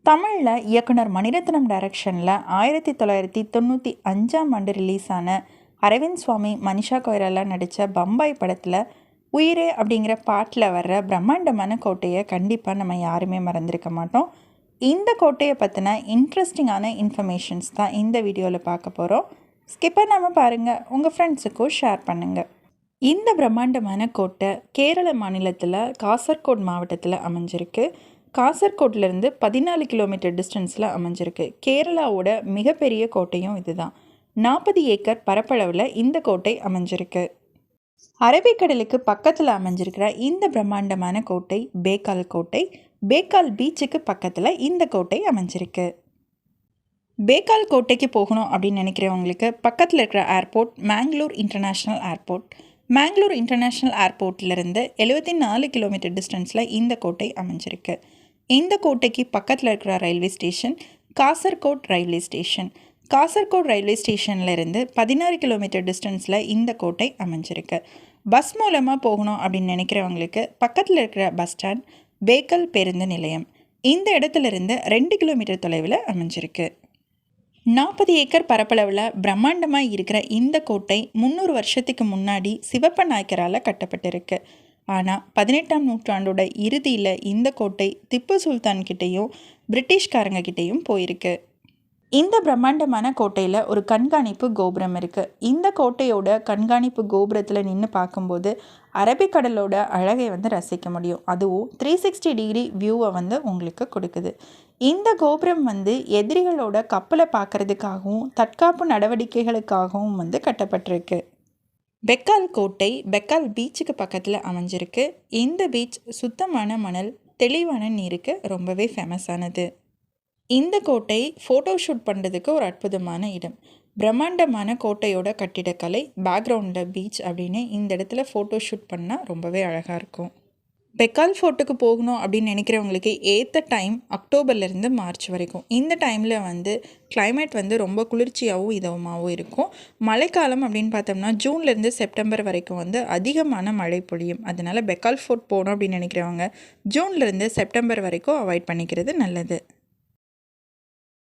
தமிழில் இயக்குனர் மணிரத்னம் டைரக்ஷனில் 1995ஆம் ஆண்டு ரிலீஸ் ஆன அரவிந்த் சுவாமி மனிஷா கொய்ராலா நடித்த பம்பாய் படத்தில் உயிரே அப்படிங்கிற பாட்டில் வர்ற பிரம்மாண்டமான கோட்டையை கண்டிப்பாக நம்ம யாருமே மறந்துருக்க மாட்டோம். இந்த கோட்டையை பற்றின இன்ட்ரெஸ்டிங்கான இன்ஃபர்மேஷன்ஸ் தான் இந்த வீடியோவில் பார்க்க போகிறோம். ஸ்கிப் பண்ணாமல் பாருங்கள், உங்கள் ஃப்ரெண்ட்ஸுக்கும் ஷேர் பண்ணுங்கள். இந்த பிரம்மாண்டமான கோட்டை கேரள மாநிலத்தில் காசர்கோடு மாவட்டத்தில் அமைஞ்சிருக்கு. காசர்கோட்லேருந்து 14 கிலோமீட்டர் டிஸ்டன்ஸில் அமைஞ்சிருக்கு. கேரளாவோட மிகப்பெரிய கோட்டையும் இதுதான். 40 ஏக்கர் பரப்பளவில் இந்த கோட்டை அமைஞ்சிருக்கு. அரபிக்கடலுக்கு பக்கத்தில் அமைஞ்சிருக்கிற இந்த பிரம்மாண்டமான கோட்டை பேக்கால் கோட்டை. பேக்கால் பீச்சுக்கு பக்கத்தில் இந்த கோட்டை அமைஞ்சிருக்கு. பேக்கால் கோட்டைக்கு போகணும் அப்படின்னு நினைக்கிறவங்களுக்கு பக்கத்தில் இருக்கிற airport Mangalore international airport. Mangalore international ஏர்போர்ட்லேருந்து 74 கிலோமீட்டர் டிஸ்டன்ஸில் இந்த கோட்டை அமைஞ்சிருக்கு. இந்த கோட்டைக்கு பக்கத்தில் இருக்கிற railway station Kasaragod railway station. Kasaragod railway ஸ்டேஷன்லேருந்து 16 கிலோமீட்டர் டிஸ்டன்ஸில் இந்த கோட்டை அமைஞ்சிருக்கு. பஸ் மூலமாக போகணும் அப்படின்னு நினைக்கிறவங்களுக்கு பக்கத்தில் இருக்கிற பஸ் ஸ்டாண்ட் பேக்கல் பேருந்து நிலையம். இந்த இடத்துலேருந்து 2 கிலோமீட்டர் தொலைவில் அமைஞ்சிருக்கு. 40 ஏக்கர் பரப்பளவில் பிரம்மாண்டமாக இருக்கிற இந்த கோட்டை 300 வருஷத்துக்கு முன்னாடி சிவப்ப நாயக்கரால் கட்டப்பட்டிருக்கு. ஆனால் 18ஆம் நூற்றாண்டோட இறுதியில் இந்த கோட்டை திப்பு சுல்தான் கிட்டேயும் பிரிட்டிஷ்காரங்க கிட்டேயும் போயிருக்கு. இந்த பிரம்மாண்டமான கோட்டையில் ஒரு கண்காணிப்பு கோபுரம் இருக்குது. இந்த கோட்டையோட கண்காணிப்பு கோபுரத்தில் நின்று பார்க்கும்போது அரபிக்கடலோட அழகை ரசிக்க முடியும். அதுவும் 360 டிகிரி வியூவை உங்களுக்கு கொடுக்குது. இந்த கோபுரம் எதிரிகளோட கப்பலை பார்க்கறதுக்காகவும் தற்காப்பு நடவடிக்கைகளுக்காகவும் கட்டப்பட்டிருக்கு. பெக்கால் கோட்டை பெக்கால் பீச்சுக்கு பக்கத்தில் அமைஞ்சிருக்கு. இந்த பீச் சுத்தமான மணல், தெளிவான நீருக்கு ரொம்பவே ஃபேமஸானது. இந்த கோட்டை ஃபோட்டோ ஷூட் பண்ணுறதுக்கு ஒரு அற்புதமான இடம். பிரம்மாண்டமான கோட்டையோட கட்டிடக்கலை, பேக்ரவுண்டில் பீச் அப்படின்னு இந்த இடத்துல ஃபோட்டோ ஷூட் பண்ணால் ரொம்பவே அழகாக இருக்கும். பெக்கால் ஃபோர்ட்டுக்கு போகணும் அப்படின்னு நினைக்கிறவங்களுக்கு ஏற்ற டைம் அக்டோபர்லேருந்து மார்ச் வரைக்கும். இந்த டைமில் கிளைமேட் ரொம்ப குளிர்ச்சியாகவும் இதமாகவும் இருக்கும். மழைக்காலம் அப்படின்னு பார்த்தோம்னா ஜூன்லேருந்து செப்டம்பர் வரைக்கும் அதிகமான மழை பொழியும். அதனால் பெக்கால் ஃபோர்ட் போகணும் அப்படின்னு நினைக்கிறவங்க ஜூன்லேருந்து செப்டம்பர் வரைக்கும் அவாய்ட் பண்ணிக்கிறது நல்லது.